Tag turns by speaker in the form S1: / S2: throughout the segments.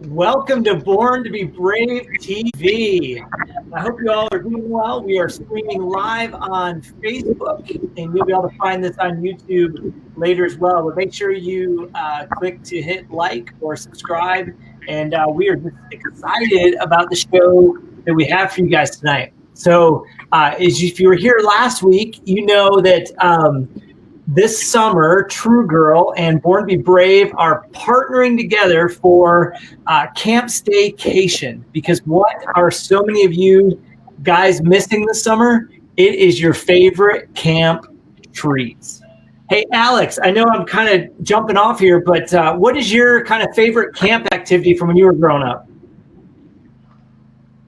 S1: Welcome to Born to be Brave TV. I hope you all are doing well. We are streaming live on Facebook, and you'll be able to find this on YouTube later as well. But make sure you click to hit like or subscribe. And we are just excited about the show that we have for you guys tonight. So if you were here last week, you know that this summer, True Girl and Born to be Brave are partnering together for Camp Staycation. Because what are so many of you guys missing this summer? It is your favorite camp treats. Hey, Alex, I know I'm kind of jumping off here, but what is your kind of favorite camp activity from when you were growing up?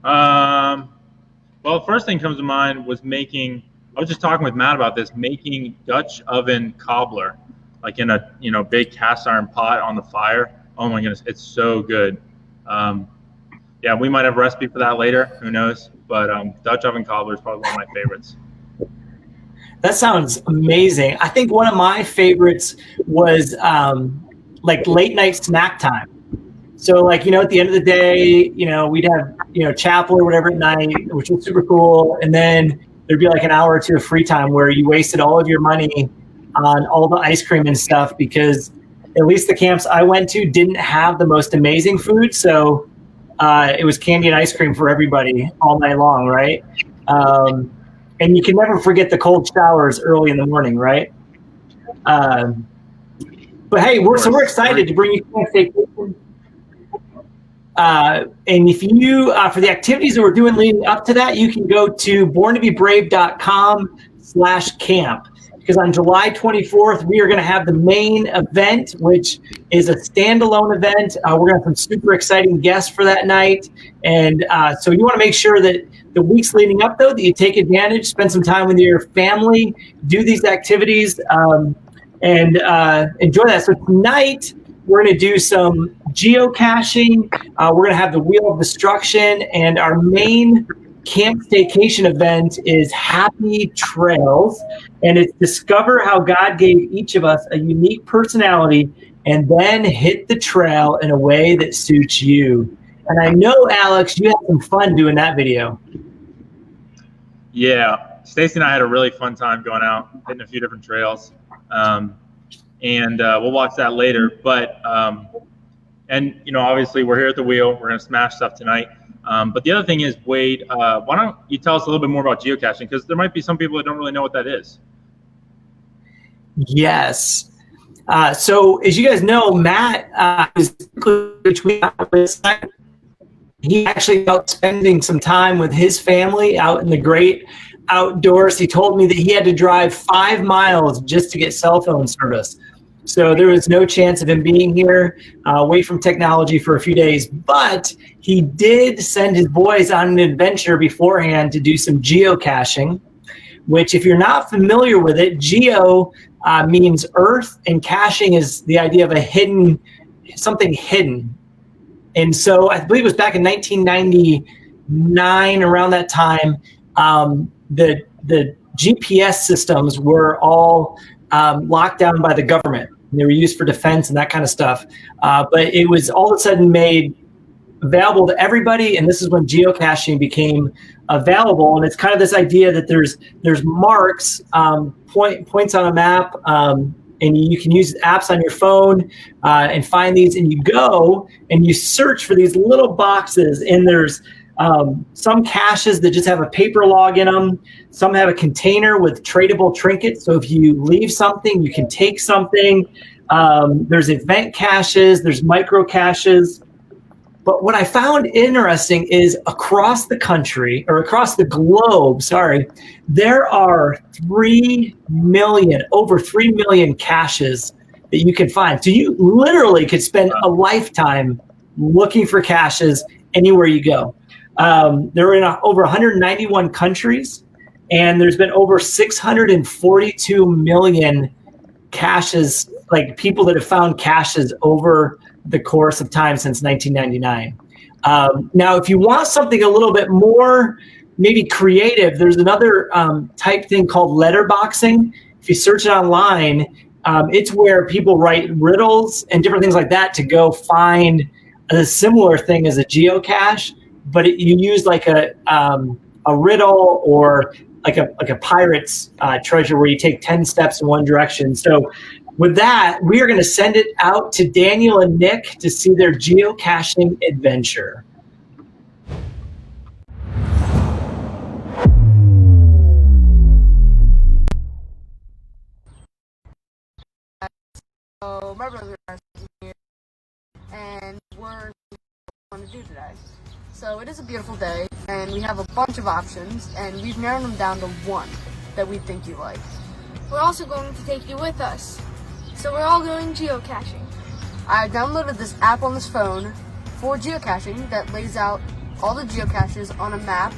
S2: Well, the first thing comes to mind was I was just talking with Matt about this, making Dutch oven cobbler, like in a big cast iron pot on the fire. Oh my goodness, it's so good. Yeah, we might have a recipe for that later. Who knows? But Dutch oven cobbler is probably one of my favorites.
S1: That sounds amazing. I think one of my favorites was like late night snack time. So like, at the end of the day, we'd have, chapel or whatever at night, which was super cool. And then there'd be like an hour or two of free time where you wasted all of your money on all the ice cream and stuff, because at least the camps I went to didn't have the most amazing food. So it was candy and ice cream for everybody all night long, right? And you can never forget the cold showers early in the morning, right? But hey, we're excited to bring you Camp Staycation. And if you, for the activities that we're doing leading up to that, you can go to borntobebrave.com/camp, because on July 24th, we are going to have the main event, which is a standalone event. We're going to have some super exciting guests for that night. And so you want to make sure that the weeks leading up, though, that you take advantage, spend some time with your family, do these activities, and enjoy that. So tonight, we're going to do some geocaching. We're going to have the Wheel of Destruction, and our main Camp Staycation event is Happy Trails, and it's discover how God gave each of us a unique personality and then hit the trail in a way that suits you. And I know, Alex, you had some fun doing that video.
S2: Yeah, Stacy and I had a really fun time going out, hitting a few different trails. And we'll watch that later. But, obviously we're here at the wheel. We're going to smash stuff tonight. But the other thing is, Wade, why don't you tell us a little bit more about geocaching? Because there might be some people that don't really know what that is.
S1: Yes. So as you guys know, Matt is between us. He actually out spending some time with his family out in the great outdoors. He told me that he had to drive 5 miles just to get cell phone service. So there was no chance of him being here, away from technology for a few days. But he did send his boys on an adventure beforehand to do some geocaching, which if you're not familiar with it, geo means earth, and caching is the idea of something hidden. And so I believe it was back in 1999, around that time, the GPS systems were all locked down by the government. They were used for defense and that kind of stuff. But it was all of a sudden made available to everybody, and this is when geocaching became available. And it's kind of this idea that there's marks, points on a map, and you can use apps on your phone and find these, and you go and you search for these little boxes, and there's some caches that just have a paper log in them. Some have a container with tradable trinkets. So if you leave something, you can take something. There's event caches, there's micro caches. But what I found interesting is across the country, or across the globe, there are over 3 million caches that you can find. So you literally could spend a lifetime looking for caches anywhere you go. They're in over 191 countries, and there's been over 642 million caches, like people that have found caches over the course of time since 1999. Now, if you want something a little bit more maybe creative, there's another type thing called letterboxing. If you search it online, it's where people write riddles and different things like that to go find a similar thing as a geocache, but you use like a riddle or like a pirate's treasure where you take 10 steps in one direction. So with that, we are going to send it out to Daniel and Nick to see their geocaching adventure.
S3: So my brother and I are here, and we're going to do today. So it is a beautiful day, and we have a bunch of options, and we've narrowed them down to one that we think you like.
S4: We're also going to take you with us. So we're all going geocaching.
S3: I downloaded this app on this phone for geocaching that lays out all the geocaches on a map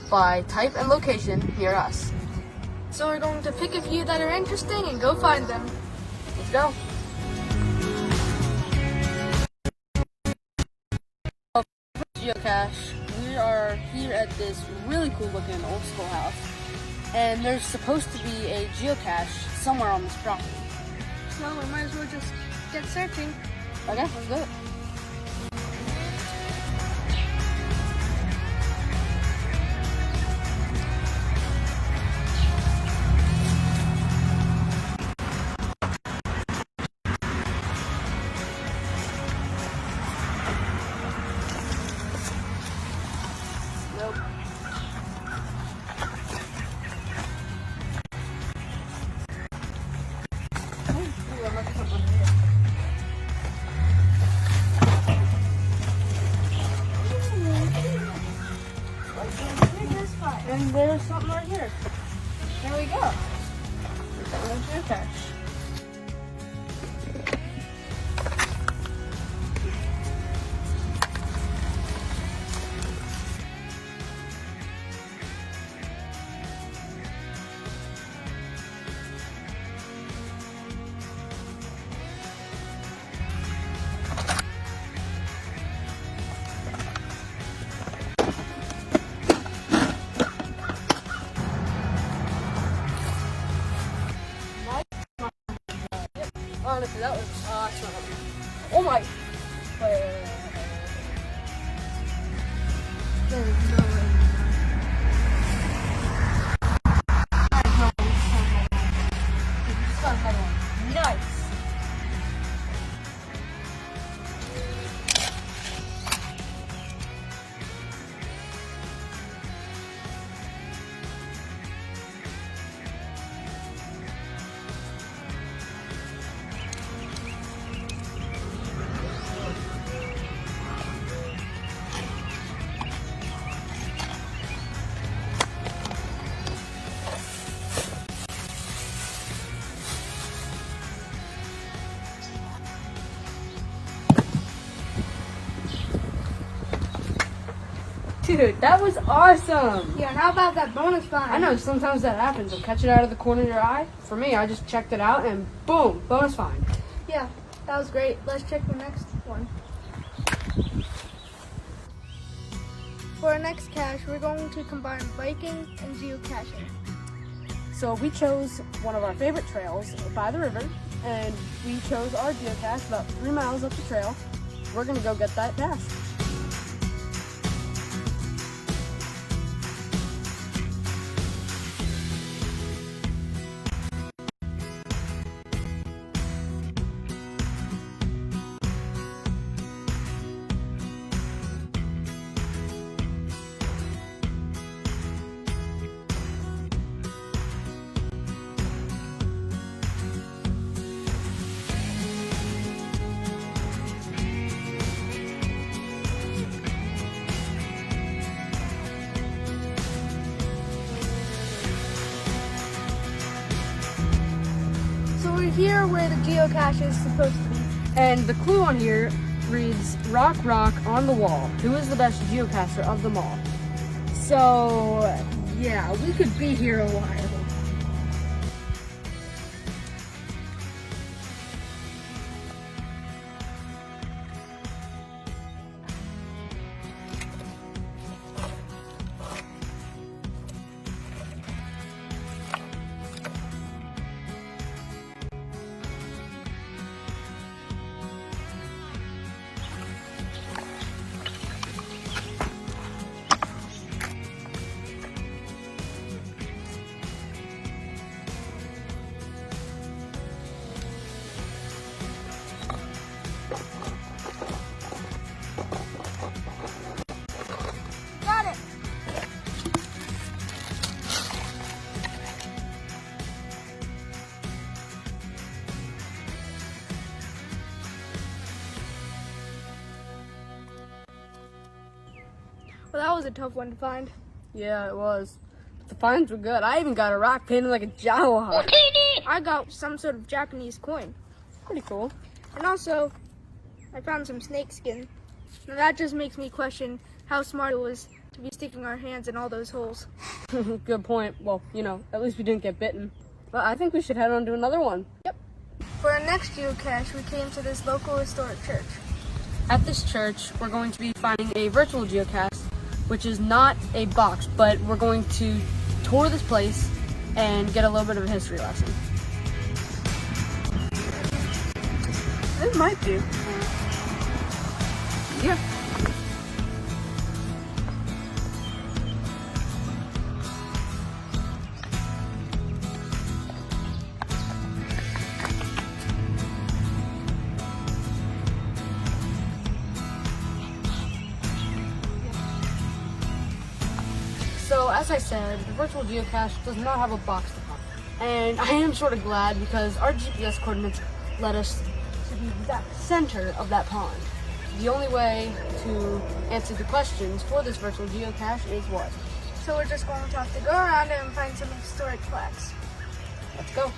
S3: by type and location near us.
S4: So we're going to pick a few that are interesting and go find them.
S3: Let's go. Geocache. We are here at this really cool looking old schoolhouse, and there's supposed to be a geocache somewhere on this property.
S4: So we might as well just get searching.
S3: Okay, let's do it. Nope. Ooh, I must have something here. And there's something right here. There we go. There's a geocache. Honestly, that was awesome. Oh my! Wait. There's no way. There's no way. Just got another one. Nice! Dude, that was awesome!
S4: Yeah, and how about that bonus find?
S3: I know sometimes that happens. You'll catch it out of the corner of your eye. For me, I just checked it out and boom, bonus find.
S4: Yeah, that was great. Let's check the next one. For our next cache, we're going to combine biking and geocaching.
S3: So we chose one of our favorite trails by the river, and we chose our geocache about 3 miles up the trail. We're gonna go get that pass.
S4: So we're here where the geocache is supposed to be.
S3: And the clue on here reads, "Rock, rock on the wall. Who is the best geocacher of them all?" So, yeah, we could be here a while.
S4: Well, that was a tough one to find.
S3: Yeah, it was. But the finds were good. I even got a rock painted like a Jawa.
S4: I got some sort of Japanese coin.
S3: Pretty cool.
S4: And also, I found some snake skin. Now that just makes me question how smart it was to be sticking our hands in all those holes.
S3: Good point. Well, you know, at least we didn't get bitten. But I think we should head on to another one.
S4: Yep. For our next geocache, we came to this local historic church.
S3: At this church, we're going to be finding a virtual geocache, which is not a box, but we're going to tour this place and get a little bit of a history lesson. It might be. Yeah. So, as I said, the virtual geocache does not have a box to pop. And I am sort of glad because our GPS coordinates led us to the exact center of that pond. The only way to answer the questions for this virtual geocache is what?
S4: So we're just going to have to go around and find some historic plaques.
S3: Let's go.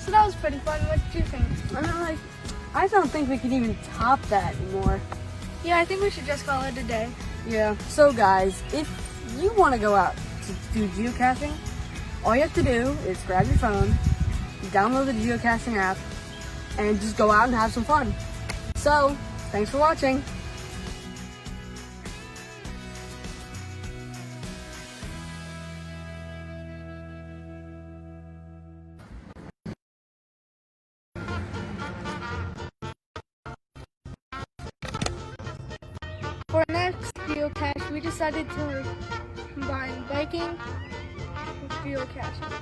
S4: So that was pretty fun. What did you think?
S3: I don't think we can even top that anymore.
S4: Yeah, I think we should just call it a day.
S3: Yeah. So guys, if you want to go out to do geocaching, all you have to do is grab your phone, download the geocaching app, and just go out and have some fun. So, thanks for watching.
S4: For our next geocache, we decided to combine biking with geocaching.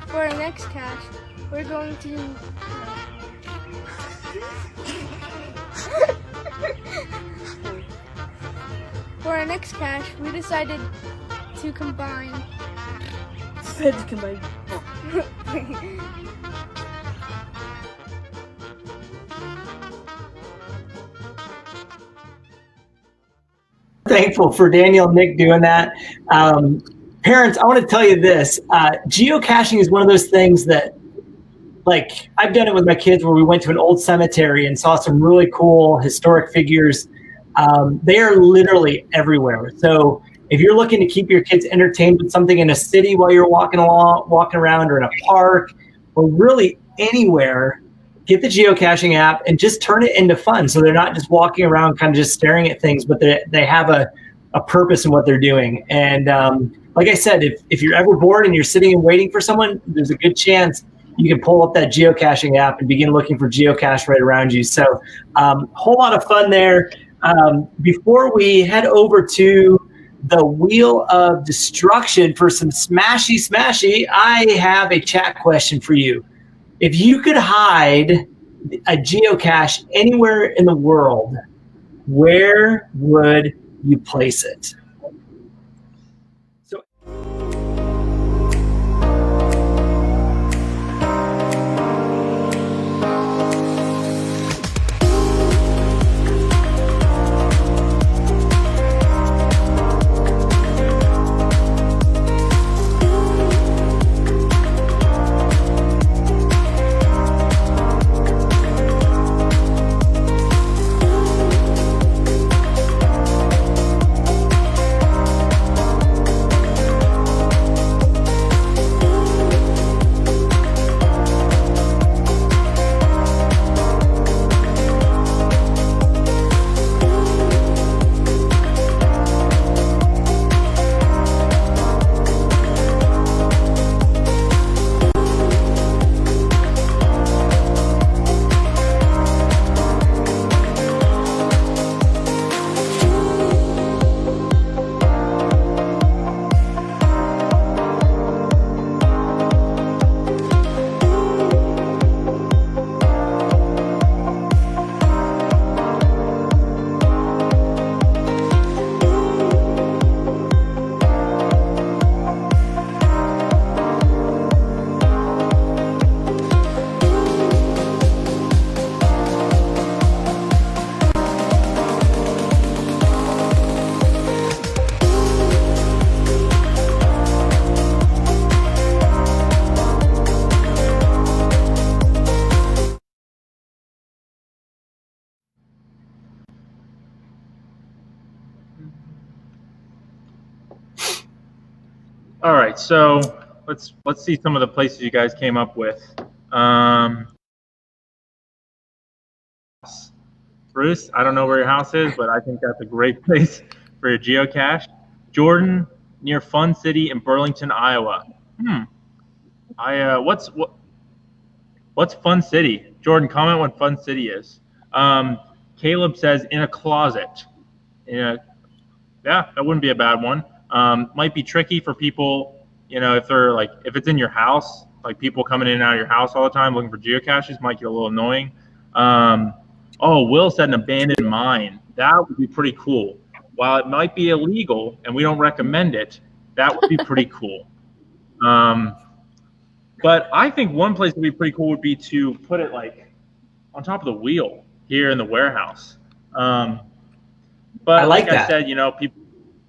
S4: For our next cache, we're going to For our next cache, we decided to combine
S1: Thankful for Daniel and Nick doing that. Parents, I want to tell you this. Geocaching is one of those things that, like, I've done it with my kids where we went to an old cemetery and saw some really cool historic figures. They are literally everywhere. So if you're looking to keep your kids entertained with something in a city while you're walking around, or in a park, or really anywhere, get the geocaching app and just turn it into fun. So they're not just walking around kind of just staring at things, but they have a purpose in what they're doing. And like I said, if you're ever bored and you're sitting and waiting for someone, there's a good chance you can pull up that geocaching app and begin looking for geocache right around you. So whole lot of fun there. Before we head over to the Wheel of Destruction for some smashy, I have a chat question for you. If you could hide a geocache anywhere in the world, where would you place it?
S2: All right, so let's see some of the places you guys came up with. Bruce, I don't know where your house is, but I think that's a great place for your geocache. Jordan, near Fun City in Burlington, Iowa. What's Fun City? Jordan, comment what Fun City is. Caleb says in a closet. Yeah, that wouldn't be a bad one. Might be tricky for people, if they're if it's in your house, like people coming in and out of your house all the time looking for geocaches might get a little annoying. Will said an abandoned mine. That would be pretty cool. While it might be illegal and we don't recommend it, that would be pretty cool. But I think one place that would be pretty cool would be to put it on top of the wheel here in the warehouse. But
S1: I like that.
S2: I said,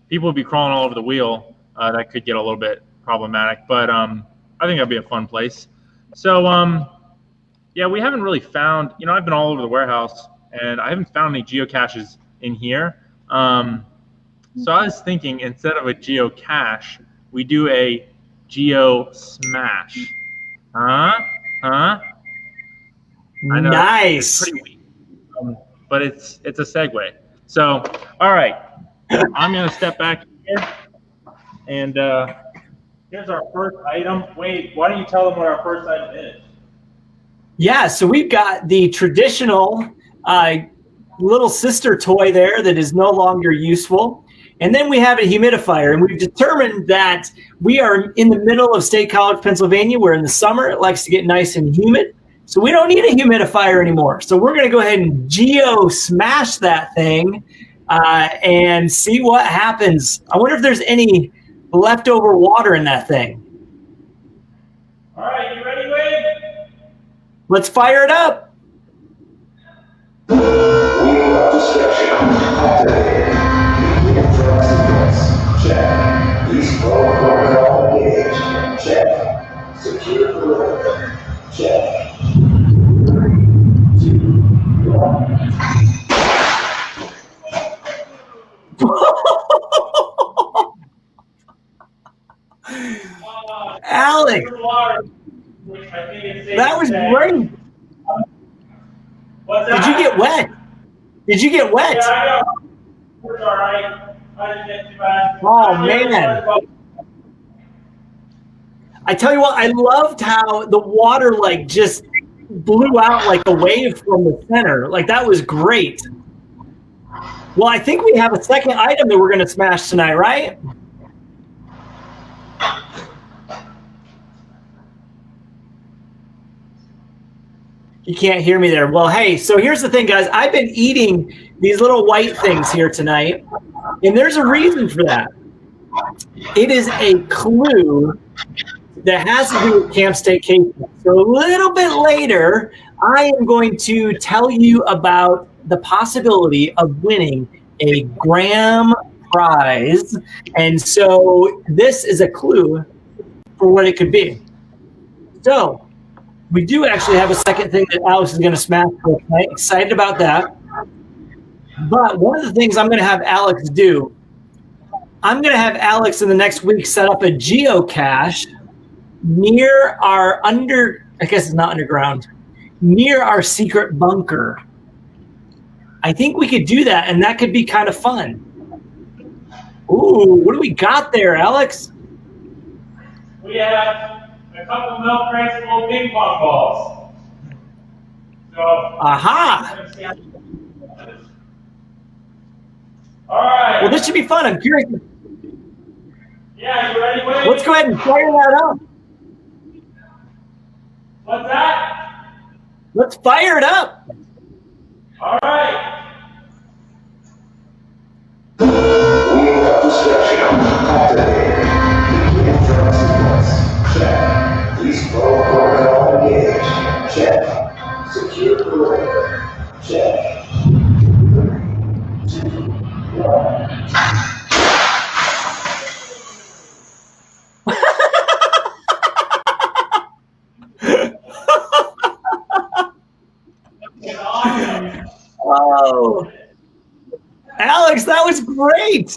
S2: people would be crawling all over the wheel. That could get a little bit problematic, but I think that'd be a fun place. So we haven't really found, I've been all over the warehouse and I haven't found any geocaches in here. So I was thinking instead of a geocache, we do a geo smash. Huh? I know,
S1: nice.
S2: It's pretty weak, but it's a segue. So, all right, I'm going to step back here, and here's our first item. Wait, why don't you tell them what our first item is?
S1: Yeah, so we've got the traditional little sister toy there that is no longer useful. And then we have a humidifier, and we've determined that we are in the middle of State College, Pennsylvania, where in the summer it likes to get nice and humid. So we don't need a humidifier anymore. So we're going to go ahead and geo-smash that thing and see what happens. I wonder if there's any leftover water in that thing.
S2: All right, you ready, Wade?
S1: Let's fire it up. Check. Please protocol engaged. Check. Secure perimeter. Check. 3, 2, 1. Alex, that was great.
S2: What's that?
S1: Did you get wet? Did you get wet?
S2: Yeah, I know. It's all right. I didn't get too bad.
S1: Oh, man. I tell you what, I loved how the water just blew out like a wave from the center. That was great. Well, I think we have a second item that we're going to smash tonight, right? You can't hear me there. Well, hey, so here's the thing, guys. I've been eating these little white things here tonight, and there's a reason for that. It is a clue that has to do with Camp Staycation. So a little bit later, I am going to tell you about the possibility of winning a Graham prize. And so this is a clue for what it could be. So we do actually have a second thing that Alex is going to smash for tonight. Excited about that. But one of the things I'm going to have Alex do, I'm going to have Alex in the next week set up a geocache near our I guess it's not underground, near our secret bunker. I think we could do that, and that could be kind of fun. Ooh, what do we got there, Alex?
S2: We have a couple milk crates full of ping pong balls. So,
S1: aha!
S2: All right.
S1: Well, this should be fun. I'm curious.
S2: Yeah, you ready, Wade?
S1: Let's go ahead and fire that up.
S2: What's that?
S1: Let's fire it up.
S2: All right.
S5: We have destruction activated. Check. Please protocol engaged. Check. Secure perimeter. Check. 3, 2, 1.
S1: Oh, Alex, that was great.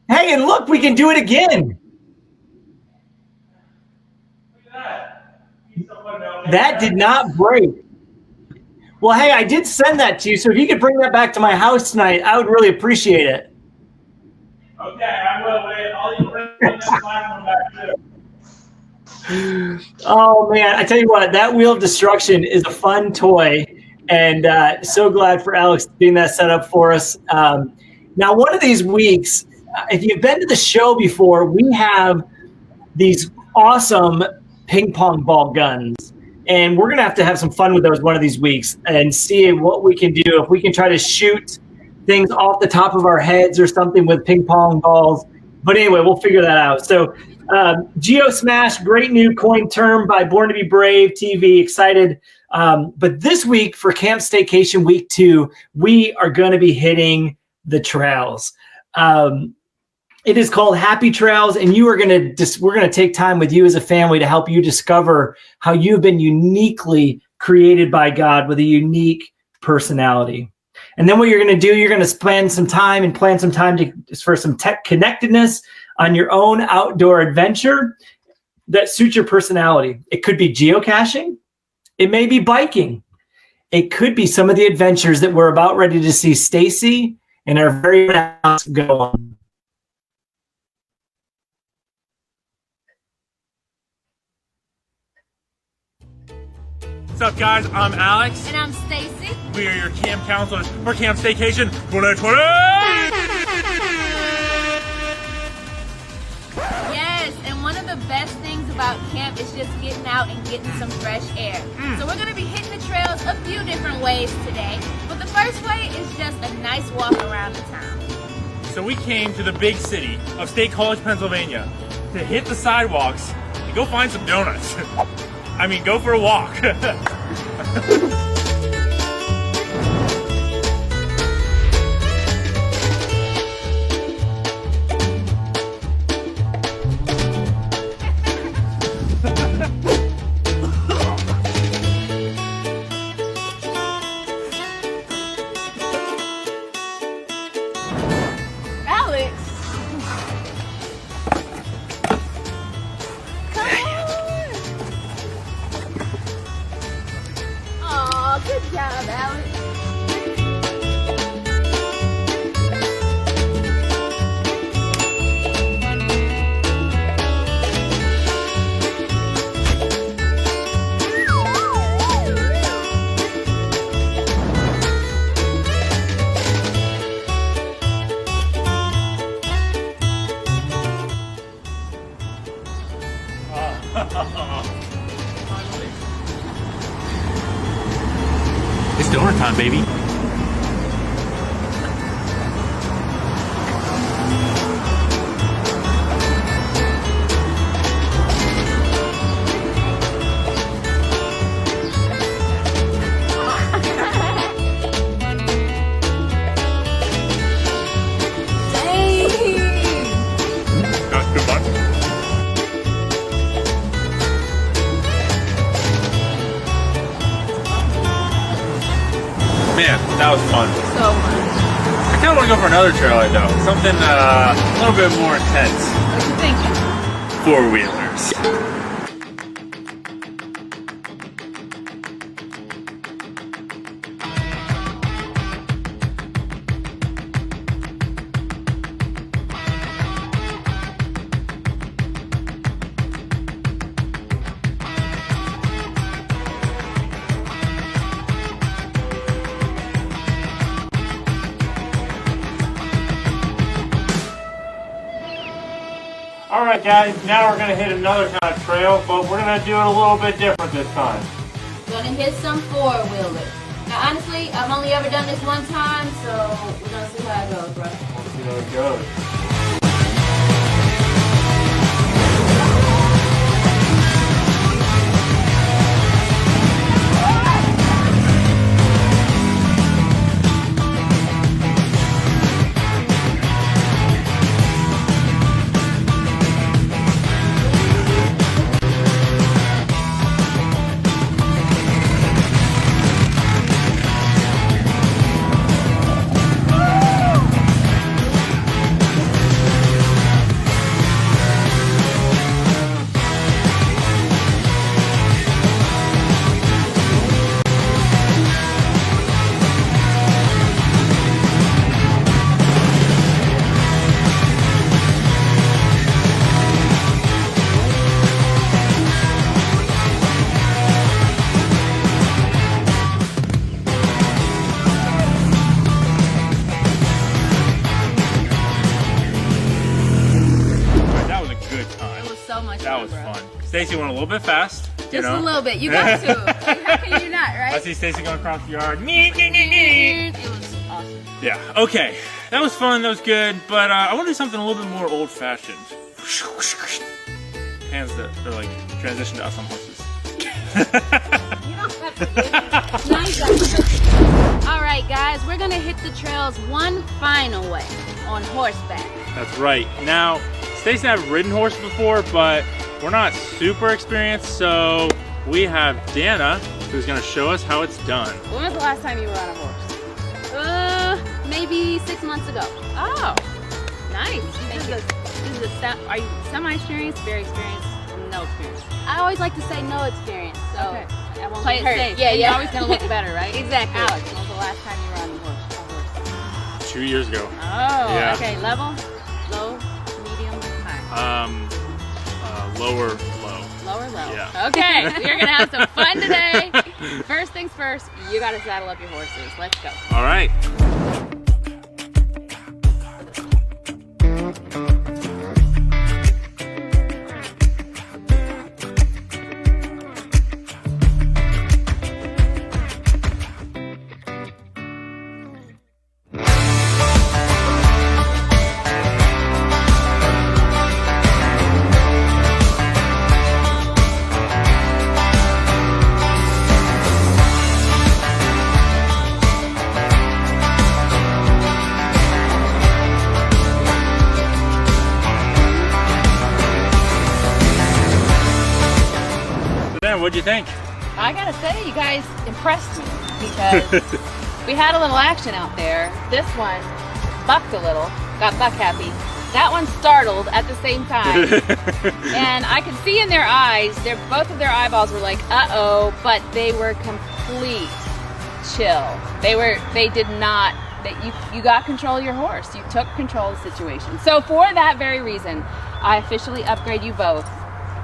S1: Hey, Hey, and look, we can do it again. That did not break. Well, hey, I did send that to you, so if you could bring that back to my house tonight, I would really appreciate it.
S2: Okay, I will. Wait, I'll bring that platform back too.
S1: Oh man, I tell you what, that Wheel of Destruction is a fun toy, and so glad for Alex getting that set up for us. Now, one of these weeks, if you've been to the show before, we have these awesome ping pong ball guns, and we're gonna have some fun with those one of these weeks and see what we can do. If we can try to shoot things off the top of our heads or something with ping pong balls. But anyway, we'll figure that out. So Geo Smash, great new coin term by Born to Be Brave TV, excited. But this week for Camp Staycation Week 2, we are going to be hitting the trails. It is called Happy Trails, and we're going to take time with you as a family to help you discover how you've been uniquely created by God with a unique personality. And then what you're going to do, you're going to spend some time and plan some time for some tech connectedness on your own outdoor adventure that suits your personality. It could be geocaching. It may be biking. It could be some of the adventures that we're about ready to see Stacy and our very own Alex go on.
S6: What's up, guys? I'm Alex.
S7: And I'm Stacy.
S6: We are your camp counselors for Camp Staycation 2020!
S7: Yes, and one of the best things about camp is just getting out and getting some fresh air. So we're going to be hitting the trails a few different ways today. But the first way is just a nice walk around the town.
S6: So we came to the big city of State College, Pennsylvania to hit the sidewalks and go find some donuts. I mean, go for a walk.
S7: Alex! Come on! Aw, good job, Alex.
S6: It's donut time, baby. Good luck. Man, that was fun.
S7: So much.
S6: I kind of want to go for another trail though. Something a little bit more intense.
S7: What you thinking?
S6: Four-wheelers. Alright guys, now we're going to hit another kind of trail, but we're going to do it a little bit different this time.
S7: Gonna hit some four-wheelers. Now honestly, I've only ever done this one time, so we're gonna see how it goes, bro.
S6: We'll see how it goes.
S7: so much
S6: That
S7: fun,
S6: was
S7: bro.
S6: fun. Stacy went a little bit fast.
S7: Just a little bit. You got to. Like, how can you not, right?
S6: I see Stacy going across the yard.
S7: It was awesome.
S6: Yeah, okay. That was fun, that was good, but I want to do something a little bit more old-fashioned. Hands that are like transition to us on horses.
S7: You don't have to do it. Nice. All right, guys, we're gonna hit the trails one final way on horseback.
S6: That's right. Now, Stacy and I have ridden horses before, but we're not super experienced, so we have Dana, who's gonna show us how it's done.
S7: When was the last time you were on a horse? Maybe 6 months ago. Oh, nice. Are you semi-experienced, very experienced, no experience? I always like to say no experience, so
S3: Okay.
S7: I won't
S3: Play
S7: get
S3: it
S7: hurt.
S3: safe.
S7: Yeah,
S3: And
S7: yeah.
S3: you're always gonna look better, right?
S7: Exactly.
S3: Alex, when was the last time you were on a horse?
S6: 2 years ago.
S7: Oh,
S6: Yeah.
S7: okay. Level, low, medium, high.
S6: Lower, low.
S7: Lower, low.
S6: Yeah.
S7: Okay, we're gonna have some fun today. First things first, you gotta saddle up your horses. Let's go.
S6: All right. Dan, what'd you think?
S3: I gotta say, you guys impressed me because we had a little action out there. This one bucked a little, got buck happy. That one startled at the same time. And I could see in their eyes, both of their eyeballs were like, uh-oh, but they were complete chill. They did not, you got control of your horse. You took control of the situation. So for that very reason, I officially upgrade you both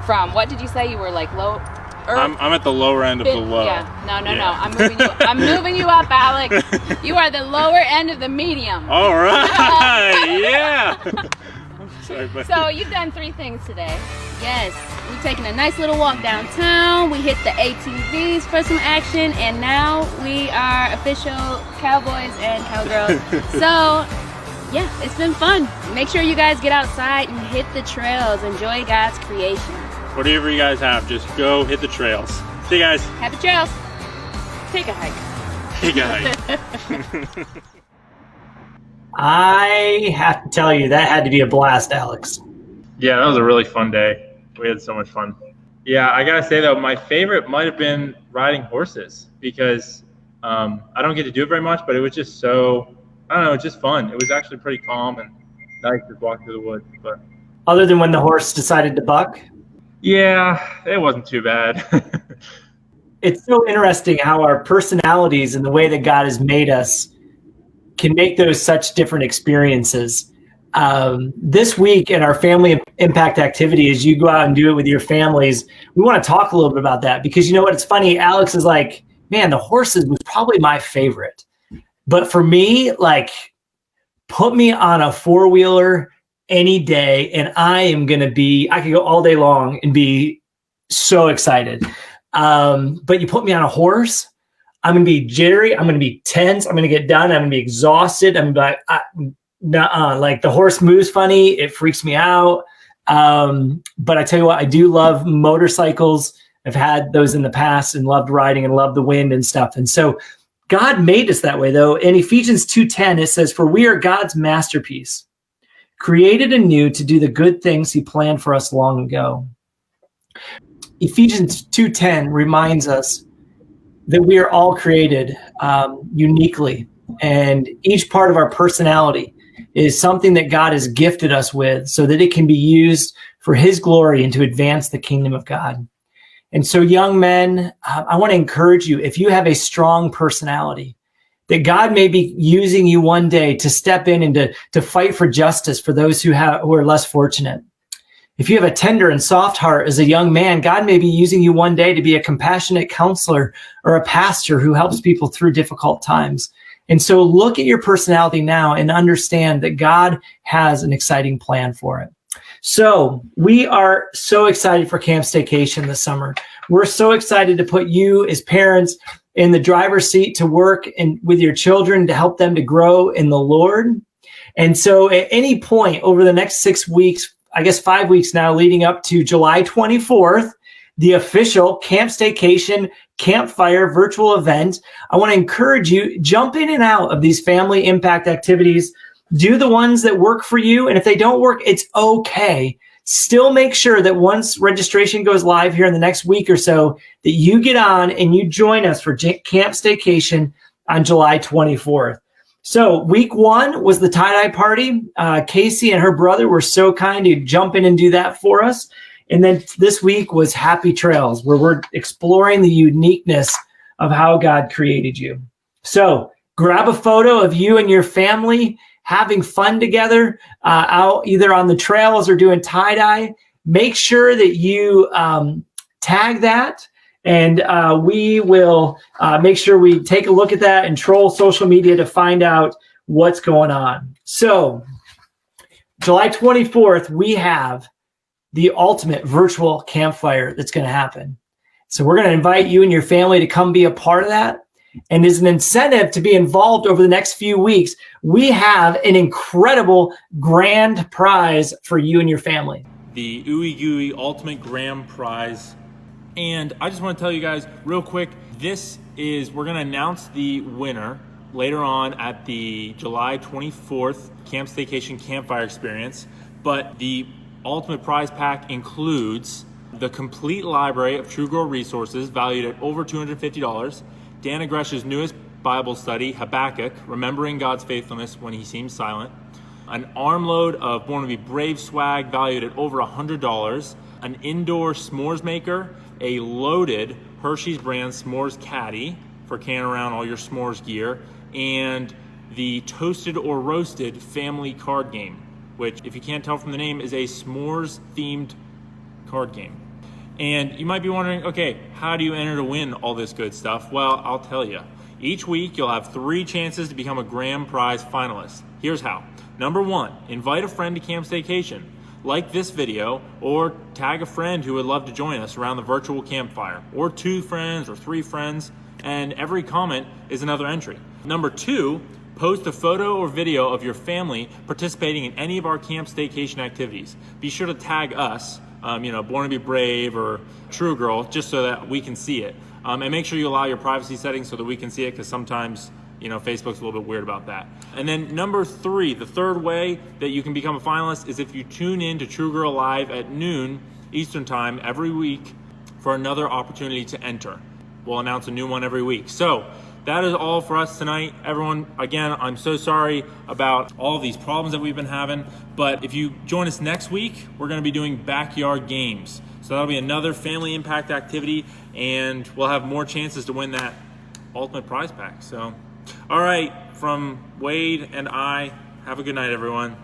S3: from, what did you say? You were like low?
S6: I'm at the lower end of the low.
S3: Yeah, no.
S6: Yeah.
S3: I'm moving you up, Alex. You are the lower end of the medium.
S6: All right, yeah. Sorry, buddy.
S3: So you've done 3 things today. Yes, we've taken a nice little walk downtown. We hit the ATVs for some action, and now we are official cowboys and cowgirls. So yeah, it's been fun. Make sure you guys get outside and hit the trails. Enjoy God's creation.
S6: Whatever you guys have, just go hit the trails. See you guys.
S3: Happy trails. Take a hike.
S6: Take a hike.
S1: I have to tell you, that had to be a blast, Alex.
S2: Yeah, that was a really fun day. We had so much fun. Yeah, I gotta say though, my favorite might have been riding horses because I don't get to do it very much, but it was just so, I don't know, just fun. It was actually pretty calm and nice to walk through the woods. But
S1: Other than when the horse decided to buck.
S2: yeah, it wasn't too bad.
S1: It's so interesting how our personalities and the way that God has made us can make those such different experiences. This week in our family impact activity, as you go out and do it with your families, we want to talk a little bit about that because you know what? It's funny. Alex is like, man, the horses was probably my favorite. But for me, like, put me on a 4-wheeler any day and I could go all day long and be so excited. But you put me on a horse, I'm going to be jittery. I'm going to be tense. I'm going to get done. I'm going to be exhausted. I'm going to be like, like the horse moves funny. It freaks me out. But I tell you what, I do love motorcycles. I've had those in the past and loved riding and loved the wind and stuff. And so God made us that way though. In Ephesians 2:10, it says, for we are God's masterpiece, created anew to do the good things he planned for us long ago. Ephesians 2:10 reminds us that we are all created uniquely, and each part of our personality is something that God has gifted us with so that it can be used for his glory and to advance the kingdom of God. And so young men, I want to encourage you, if you have a strong personality, that God may be using you one day to step in and to fight for justice for those who are less fortunate. If you have a tender and soft heart as a young man, God may be using you one day to be a compassionate counselor or a pastor who helps people through difficult times. And so look at your personality now and understand that God has an exciting plan for it. So we are so excited for Camp Staycation this summer. We're so excited to put you as parents in the driver's seat to work and with your children to help them to grow in the Lord. And so at any point over the next 6 weeks, I guess 5 weeks now, leading up to July 24th, the official Camp Staycation Campfire virtual event, I want to encourage you, jump in and out of these family impact activities. Do the ones that work for you. And if they don't work, it's okay. Still make sure that once registration goes live here in the next week or so, that you get on and you join us for Camp Staycation on July 24th. So week 1 was the tie-dye party. Casey and her brother were so kind to jump in and do that for us. And then this week was Happy Trails, where we're exploring the uniqueness of how God created you. So grab a photo of you and your family having fun together out either on the trails or doing tie-dye. Make sure that you tag that, and we will make sure we take a look at that and troll social media to find out what's going on. So July 24th, we have the ultimate virtual campfire that's going to happen. So we're going to invite you and your family to come be a part of that. And as an incentive to be involved over the next few weeks, we have an incredible grand prize for you and your family.
S6: The Ooey Gooey Ultimate Grand Prize. And I just want to tell you guys real quick, we're going to announce the winner later on at the July 24th Camp Staycation Campfire Experience. But the Ultimate Prize Pack includes the complete library of True Girl resources valued at over $250, Dana Gresh's newest Bible study, Habakkuk, Remembering God's Faithfulness When He Seems Silent, an armload of Born to Be Brave swag valued at over $100, an indoor s'mores maker, a loaded Hershey's brand s'mores caddy for carrying around all your s'mores gear, and the Toasted or Roasted family card game, which, if you can't tell from the name, is a s'mores themed card game. And you might be wondering, okay, how do you enter to win all this good stuff? Well, I'll tell you. Each week, you'll have 3 chances to become a grand prize finalist. Here's how. Number 1, invite a friend to Camp Staycation. Like this video, or tag a friend who would love to join us around the virtual campfire, or 2 friends or 3 friends, and every comment is another entry. Number 2, post a photo or video of your family participating in any of our Camp Staycation activities. Be sure to tag us, Born to Be Brave or True Girl, just so that we can see it. And make sure you allow your privacy settings so that we can see it, because sometimes, Facebook's a little bit weird about that. And then number 3, the third way that you can become a finalist is if you tune in to True Girl Live at noon Eastern Time every week for another opportunity to enter. We'll announce a new one every week. So that is all for us tonight. Everyone, again, I'm so sorry about all of these problems that we've been having, but if you join us next week, we're gonna be doing backyard games. So that'll be another family impact activity, and we'll have more chances to win that ultimate prize pack. So, all right, from Wade and I, have a good night, everyone.